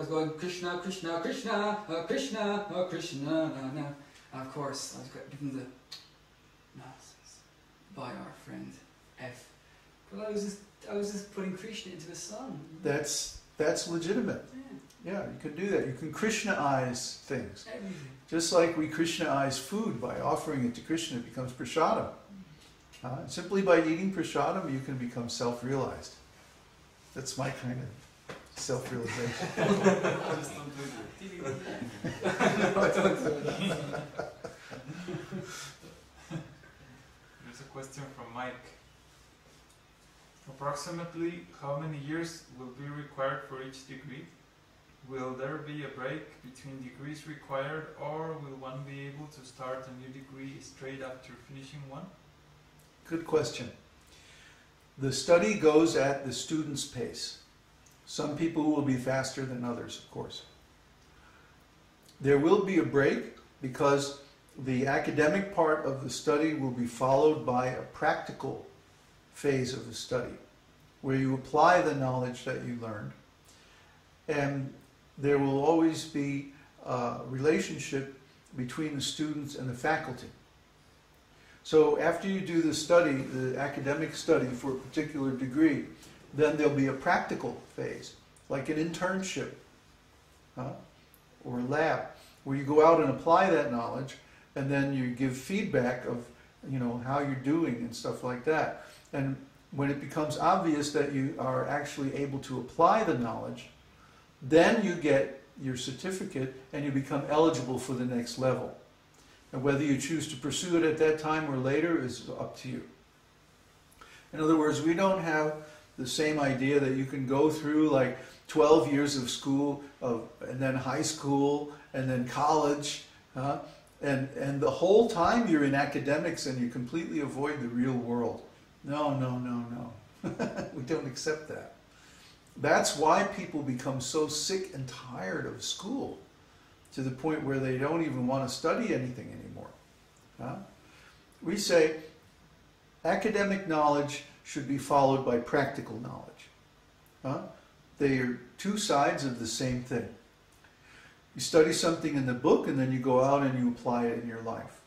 I was going Kṛṣṇa, Kṛṣṇa, Kṛṣṇa, Kṛṣṇa, Kṛṣṇa, na, na. And of course, I was given the nonsense by our friend F. But I was just putting Kṛṣṇa into a song. That's legitimate. Yeah. Yeah, you can do that. You can Krishna-ize things. Everything. Just like we Krishna-ize food by offering it to Krishna, it becomes prasadam. Simply by eating prasadam, you can become self-realized. That's my kind of self-realization. Just don't do it. No, don't do that. There's a question from Mike. Approximately how many years will be required for each degree? Will there be a break between degrees required, or will one be able to start a new degree straight after finishing one? Good question. The study goes at the student's pace. Some people will be faster than others, of course. There will be a break because the academic part of the study will be followed by a practical phase of the study, where you apply the knowledge that you learned. And there will always be a relationship between the students and the faculty. So after you do the study, the academic study for a particular degree, then there'll be a practical phase, like an internship or a lab, where you go out and apply that knowledge, and then you give feedback of, how you're doing and stuff like that. And when it becomes obvious that you are actually able to apply the knowledge, then you get your certificate and you become eligible for the next level. And whether you choose to pursue it at that time or later is up to you. In other words, we don't have the same idea that you can go through like 12 years of school, and then high school, and then college, and the whole time you're in academics and you completely avoid the real world. No, no, no, no. We don't accept that. That's why people become so sick and tired of school, to the point where they don't even want to study anything anymore. We say academic knowledge should be followed by practical knowledge. They are two sides of the same thing. You study something in the book and then you go out and you apply it in your life.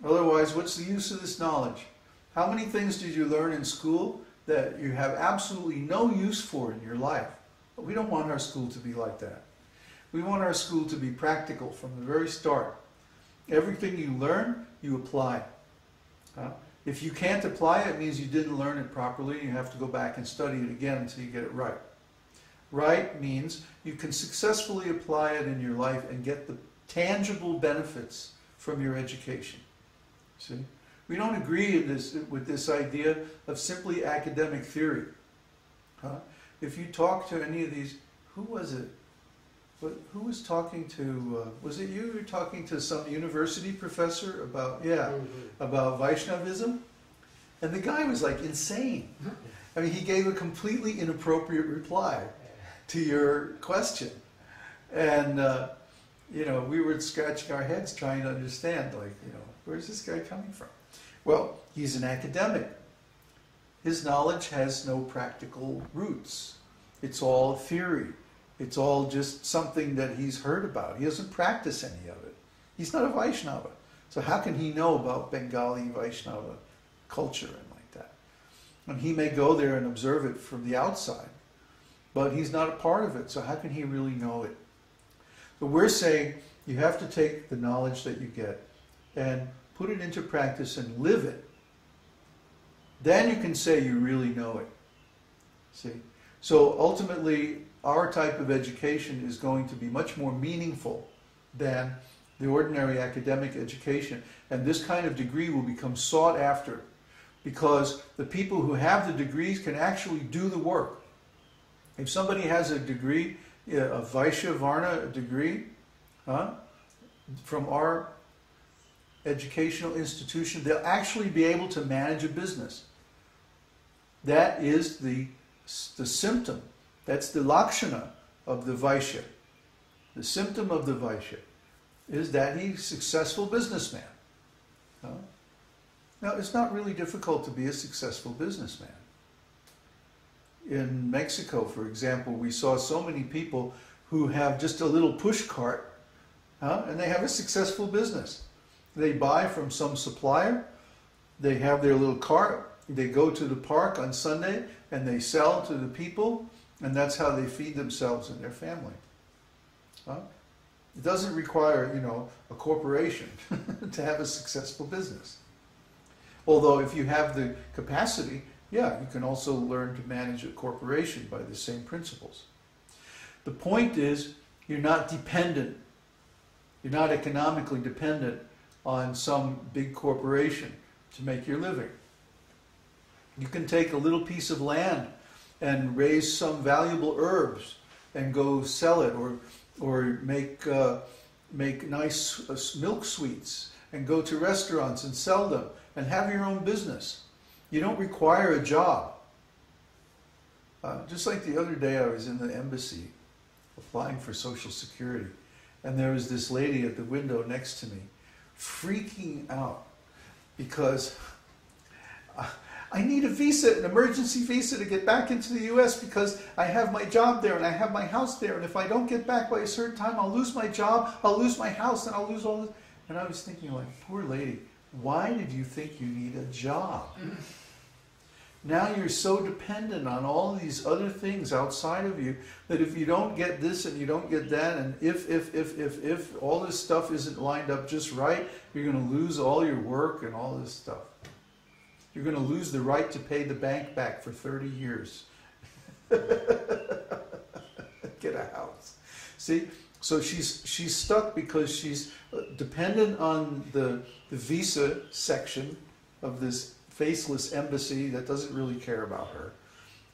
Otherwise, what's the use of this knowledge? How many things did you learn in school that you have absolutely no use for in your life? But we don't want our school to be like that. We want our school to be practical from the very start. Everything you learn, you apply. If you can't apply it, it means you didn't learn it properly. You have to go back and study it again until you get it right. Right means you can successfully apply it in your life and get the tangible benefits from your education. See? We don't agree with this idea of simply academic theory. If you talk to any of these, who was it? Who was talking to, was it you? You were talking to some university professor about, about Vaishnavism? And the guy was like insane. I mean, he gave a completely inappropriate reply to your question. And, we were scratching our heads trying to understand, like, where's this guy coming from? Well, he's an academic. His knowledge has no practical roots. It's all theory. It's all just something that he's heard about. He doesn't practice any of it. He's not a Vaishnava. So how can he know about Bengali Vaishnava culture and like that? And he may go there and observe it from the outside, but he's not a part of it, so how can he really know it? So we're saying you have to take the knowledge that you get and put it into practice and live it. Then you can say you really know it. See? So ultimately, our type of education is going to be much more meaningful than the ordinary academic education. And this kind of degree will become sought after because the people who have the degrees can actually do the work. If somebody has a degree, a Vaishya Varna degree, from our educational institution, they'll actually be able to manage a business. That is the symptom. That's the lakshana of the Vaishya. The symptom of the Vaishya is that he's a successful businessman. Now, it's not really difficult to be a successful businessman. In Mexico, for example, we saw so many people who have just a little push cart, and they have a successful business. They buy from some supplier, they have their little cart, they go to the park on Sunday, and they sell to the people, and that's how they feed themselves and their family. It doesn't require, a corporation to have a successful business. Although if you have the capacity, yeah, you can also learn to manage a corporation by the same principles. The point is, you're not dependent, you're not economically dependent on some big corporation to make your living. You can take a little piece of land and raise some valuable herbs and go sell it, or make nice milk sweets and go to restaurants and sell them and have your own business. You don't require a job. Just like the other day I was in the embassy applying for Social Security, and there was this lady at the window next to me freaking out because I need a visa, an emergency visa to get back into the US because I have my job there and I have my house there, and if I don't get back by a certain time, I'll lose my job, I'll lose my house, and I'll lose all this. And I was thinking, like, poor lady, why did you think you need a job? Now you're so dependent on all these other things outside of you that if you don't get this and you don't get that, and if all this stuff isn't lined up just right, you're going to lose all your work and all this stuff. You're going to lose the right to pay the bank back for 30 years. Get a house. See? So she's stuck because she's dependent on the visa section of this faceless embassy that doesn't really care about her.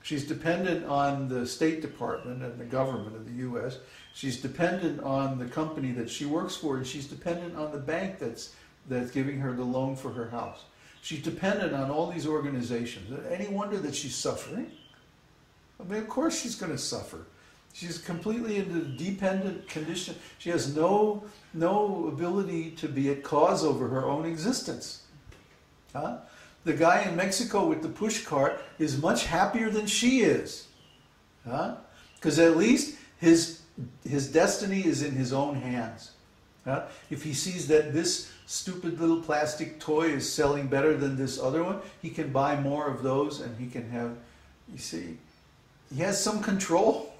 She's dependent on the State Department and the government of the U.S. She's dependent on the company that she works for, and she's dependent on the bank that's giving her the loan for her house. She's dependent on all these organizations. Any wonder that she's suffering? I mean, of course she's going to suffer. She's completely in a dependent condition. She has no ability to be at cause over her own existence. The guy in Mexico with the push cart is much happier than she is. Because at least his destiny is in his own hands. If he sees that this stupid little plastic toy is selling better than this other one, he can buy more of those, and he can have, you see, he has some control.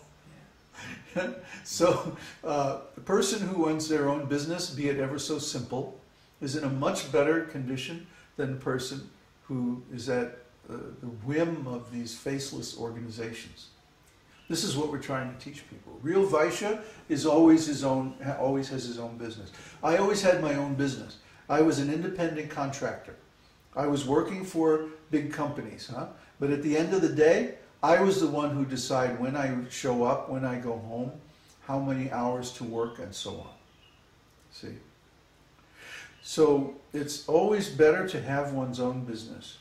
So the person who owns their own business, be it ever so simple, is in a much better condition than the person who is at the whim of these faceless organizations. This is what we're trying to teach people. Real Vaishya is always has his own business. I always had my own business. I was an independent contractor. I was working for big companies, but at the end of the day, I was the one who decided when I show up, when I go home, how many hours to work, and so on. See? So it's always better to have one's own business.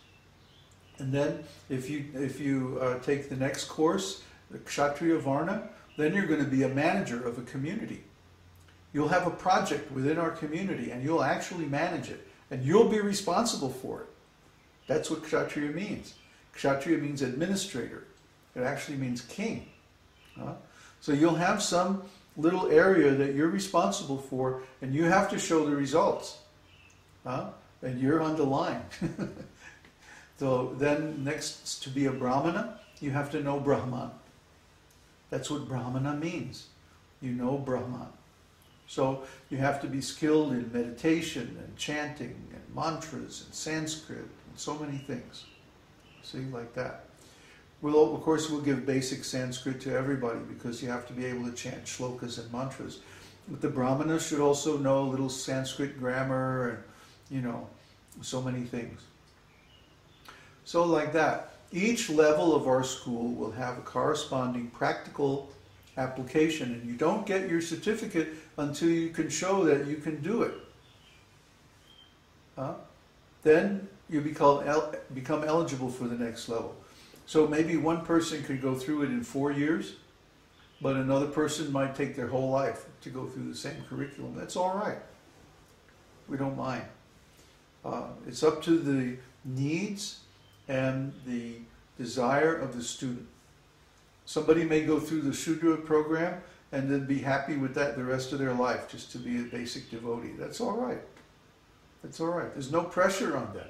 And then if you take the next course, the Kshatriya Varna, then you're going to be a manager of a community. You'll have a project within our community, and you'll actually manage it, and you'll be responsible for it. That's what Kshatriya means. Kshatriya means administrator. It actually means king. So you'll have some little area that you're responsible for, and you have to show the results. And you're on the line. So then next, to be a Brahmana, you have to know Brahmā. That's what Brahmana means. You know Brahmā. So you have to be skilled in meditation and chanting and mantras and Sanskrit and so many things. See, like that. Of course, we'll give basic Sanskrit to everybody because you have to be able to chant shlokas and mantras. But the Brahmana should also know a little Sanskrit grammar and, so many things. So like that. Each level of our school will have a corresponding practical application, and you don't get your certificate until you can show that you can do it. Then you become eligible for the next level. So maybe one person could go through it in 4 years, but another person might take their whole life to go through the same curriculum. That's all right. We don't mind. It's up to the needs and the desire of the student. Somebody may go through the Shudra program and then be happy with that the rest of their life, just to be a basic devotee. That's all right. That's all right. There's no pressure on them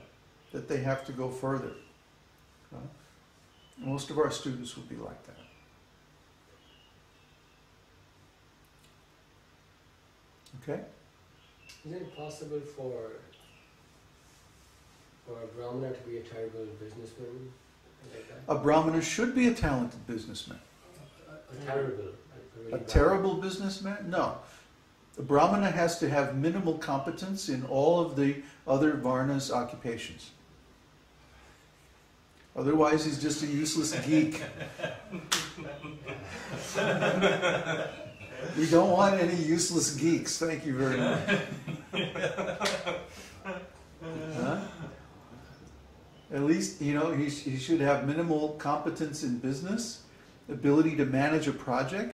that they have to go further. Most of our students will be like that. Okay? Is it possible for a Brahmana to be a terrible businessman? Like that? A Brahmana should be a talented businessman. A terrible. A terrible businessman? No. The Brahmana has to have minimal competence in all of the other Varna's occupations. Otherwise, he's just a useless geek. We don't want any useless geeks. Thank you very much. Huh? At least, he should have minimal competence in business, ability to manage a project.